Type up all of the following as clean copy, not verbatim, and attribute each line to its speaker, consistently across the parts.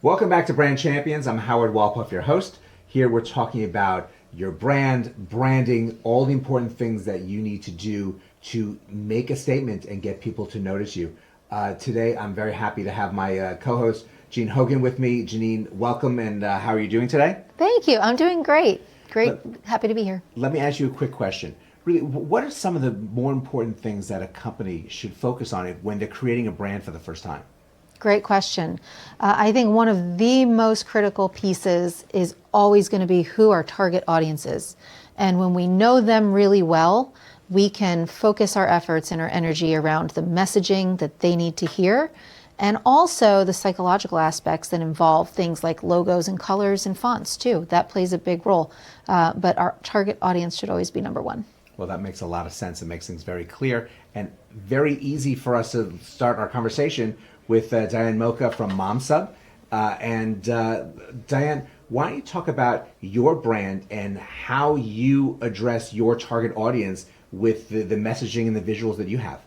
Speaker 1: Welcome back to Brand Champions. I'm Howard Walpoff, your host. Here we're talking about your brand, branding, all the important things that you need to do to make a statement and get people to notice you. Today, I'm very happy to have my co-host, Jean Hogan, with me. Janine, welcome, and how are you doing today?
Speaker 2: Thank you. I'm doing great. Happy to be here.
Speaker 1: Let me ask you a quick question. Really, what are some of the more important things that a company should focus on when they're creating a brand for the first time?
Speaker 2: Great question. I think one of the most critical pieces is always going to be who our target audience is. And when we know them really well, we can focus our efforts and our energy around the messaging that they need to hear, and also the psychological aspects that involve things like logos and colors and fonts too. That plays a big role. But our target audience should always be number one.
Speaker 1: Well, that makes a lot of sense. It makes things very clear and very easy for us to start our conversation with Diane Moca from MomSub. Diane, why don't you talk about your brand and how you address your target audience with the messaging and the visuals that you have?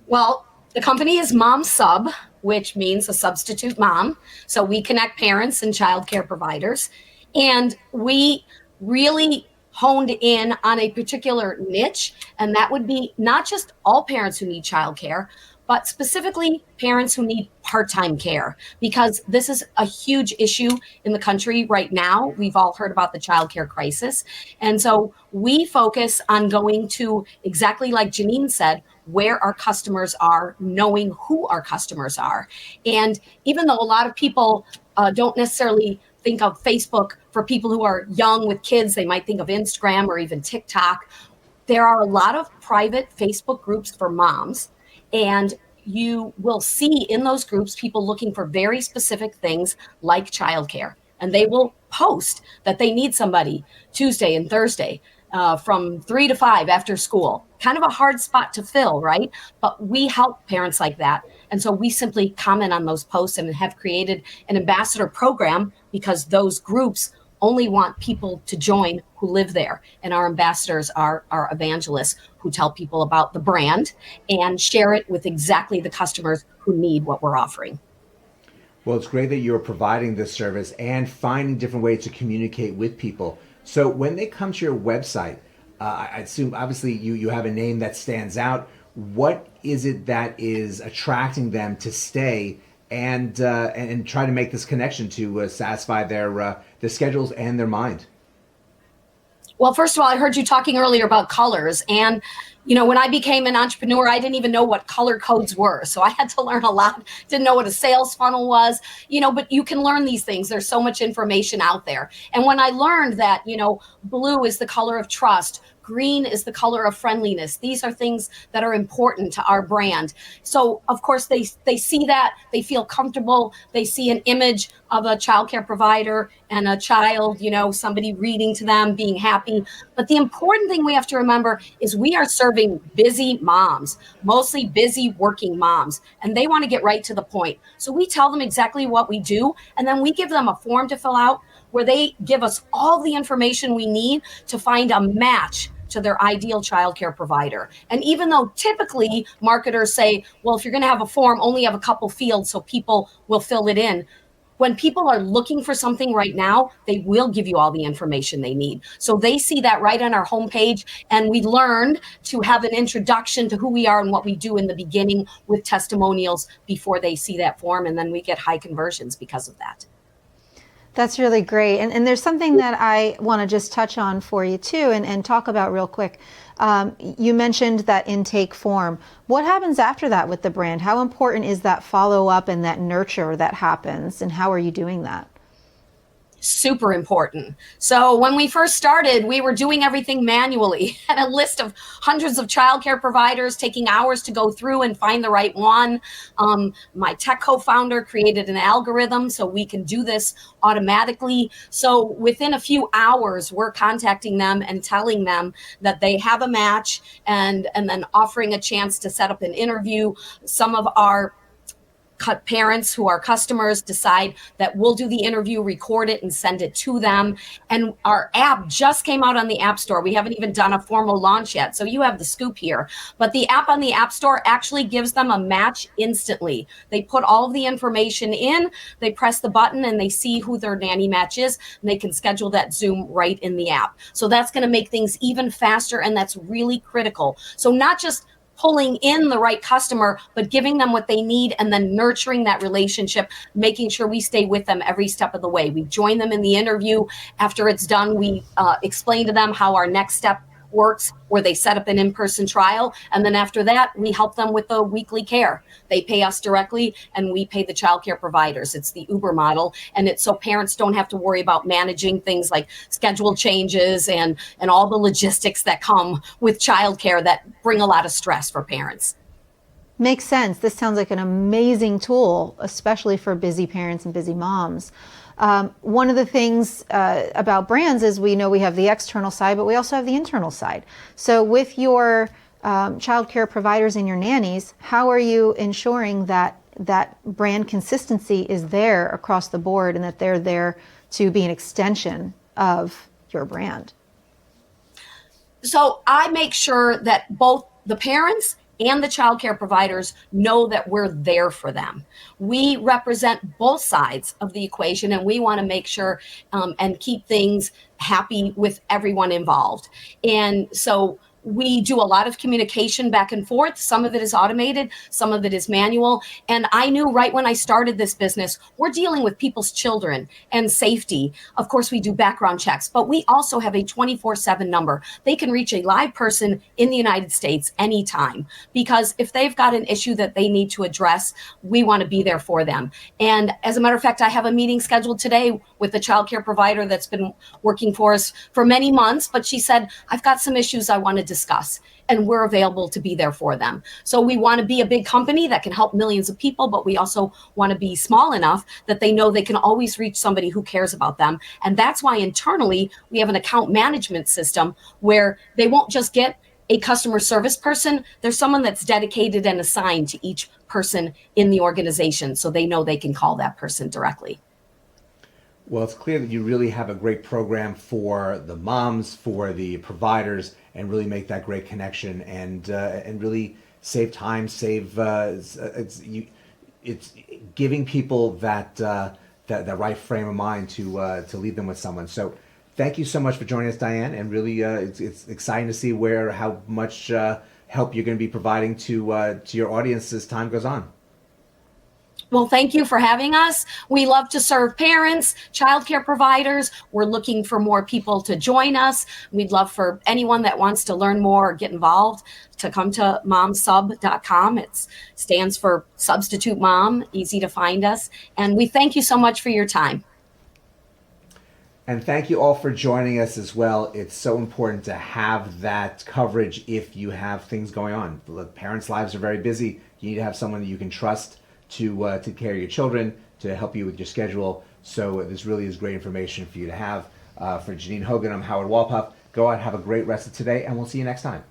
Speaker 3: Well, the company is MomSub, which means a substitute mom. So we connect parents and childcare providers. And we really honed in on a particular niche, and that would be not just all parents who need childcare, but specifically parents who need part-time care, because this is a huge issue in the country right now. We've all heard about the childcare crisis. And so we focus on going to, exactly like Janine said, where our customers are, knowing who our customers are. And even though a lot of people don't necessarily think of Facebook for people who are young with kids, they might think of Instagram or even TikTok. There are a lot of private Facebook groups for moms, and you will see in those groups people looking for very specific things like childcare. And they will post that they need somebody Tuesday and Thursday from 3 to 5 after school. Kind of a hard spot to fill, right? But we help parents like that. And so we simply comment on those posts and have created an ambassador program, because those groups only want people to join who live there. And our ambassadors are our evangelists who tell people about the brand and share it with exactly the customers who need what we're offering.
Speaker 1: Well, it's great that you're providing this service and finding different ways to communicate with people. So when they come to your website, I assume obviously you have a name that stands out. What is it that is attracting them to stay and try to make this connection to satisfy their schedules and their mind?
Speaker 3: Well, first of all, I heard you talking earlier about colors. And, you know, when I became an entrepreneur, I didn't even know what color codes were. So I had to learn a lot, didn't know what a sales funnel was, but you can learn these things. There's so much information out there. And when I learned that, blue is the color of trust, green is the color of friendliness. These are things that are important to our brand. So, of course, they see that, they feel comfortable, they see an image of a childcare provider and a child, somebody reading to them, being happy. But the important thing we have to remember is we are serving busy moms, mostly busy working moms, and they want to get right to the point. So we tell them exactly what we do, and then we give them a form to fill out where they give us all the information we need to find a match to their ideal childcare provider. And even though typically marketers say, well, if you're going to have a form, only have a couple fields so people will fill it in. When people are looking for something right now, they will give you all the information they need. So they see that right on our homepage. And we learned to have an introduction to who we are and what we do in the beginning with testimonials before they see that form. And then we get high conversions because of that.
Speaker 2: That's really great. And there's something that I want to just touch on for you too and talk about real quick. You mentioned that intake form. What happens after that with the brand? How important is that follow-up and that nurture that happens? And how are you doing that?
Speaker 3: Super important. So when we first started, we were doing everything manually. Had a list of hundreds of childcare providers, taking hours to go through and find the right one. My tech co-founder created an algorithm so we can do this automatically. So within a few hours, we're contacting them and telling them that they have a match, and then offering a chance to set up an interview. Some of our parents who are customers decide that we'll do the interview, record it, and send it to them. And our app just came out on the App Store. We haven't even done a formal launch yet, so you have the scoop here. But the app on the App Store actually gives them a match instantly. They put all of the information in, they press the button, and they see who their nanny match is, and they can schedule that Zoom right in the app. So that's going to make things even faster, and that's really critical. So not just pulling in the right customer, but giving them what they need and then nurturing that relationship, making sure we stay with them every step of the way. We join them in the interview. After it's done, we explain to them how our next step works, where they set up an in-person trial. And then after that, we help them with the weekly care. They pay us directly and we pay the childcare providers. It's the Uber model. And it's so parents don't have to worry about managing things like schedule changes and all the logistics that come with childcare that bring a lot of stress for parents.
Speaker 2: Makes sense. This sounds like an amazing tool, especially for busy parents and busy moms. One of the things about brands is we know we have the external side, but we also have the internal side. So with your childcare providers and your nannies, how are you ensuring that that brand consistency is there across the board and that they're there to be an extension of your brand?
Speaker 3: So I make sure that both the parents and the childcare providers know that we're there for them. We represent both sides of the equation, and we want to make sure and keep things happy with everyone involved. And so we do a lot of communication back and forth. Some of it is automated, some of it is manual. And I knew right when I started this business, we're dealing with people's children and safety. Of course, we do background checks, but we also have a 24/7 number. They can reach a live person in the United States anytime, because if they've got an issue that they need to address, we want to be there for them. And as a matter of fact, I have a meeting scheduled today with the childcare provider that's been working for us for many months, but she said, I've got some issues I want to discuss, and we're available to be there for them. So we want to be a big company that can help millions of people, but we also want to be small enough that they know they can always reach somebody who cares about them. And that's why internally we have an account management system where they won't just get a customer service person. There's someone that's dedicated and assigned to each person in the organization, so they know they can call that person directly.
Speaker 1: Well, it's clear that you really have a great program for the moms, for the providers, and really make that great connection and really save time, it's giving people that right frame of mind to leave them with someone. So, thank you so much for joining us, Diane, and really it's exciting to see how much help you're going to be providing to your audience as time goes on.
Speaker 3: Well, thank you for having us. We love to serve parents, childcare providers. We're looking for more people to join us. We'd love for anyone that wants to learn more or get involved to come to MomSub.com. It stands for Substitute Mom, easy to find us. And we thank you so much for your time.
Speaker 1: And thank you all for joining us as well. It's so important to have that coverage if you have things going on. The parents' lives are very busy. You need to have someone that you can trust to take care of your children, to help you with your schedule. So this really is great information for you to have. For Janine Hogan, I'm Howard Walpuff. Go out, have a great rest of today, and we'll see you next time.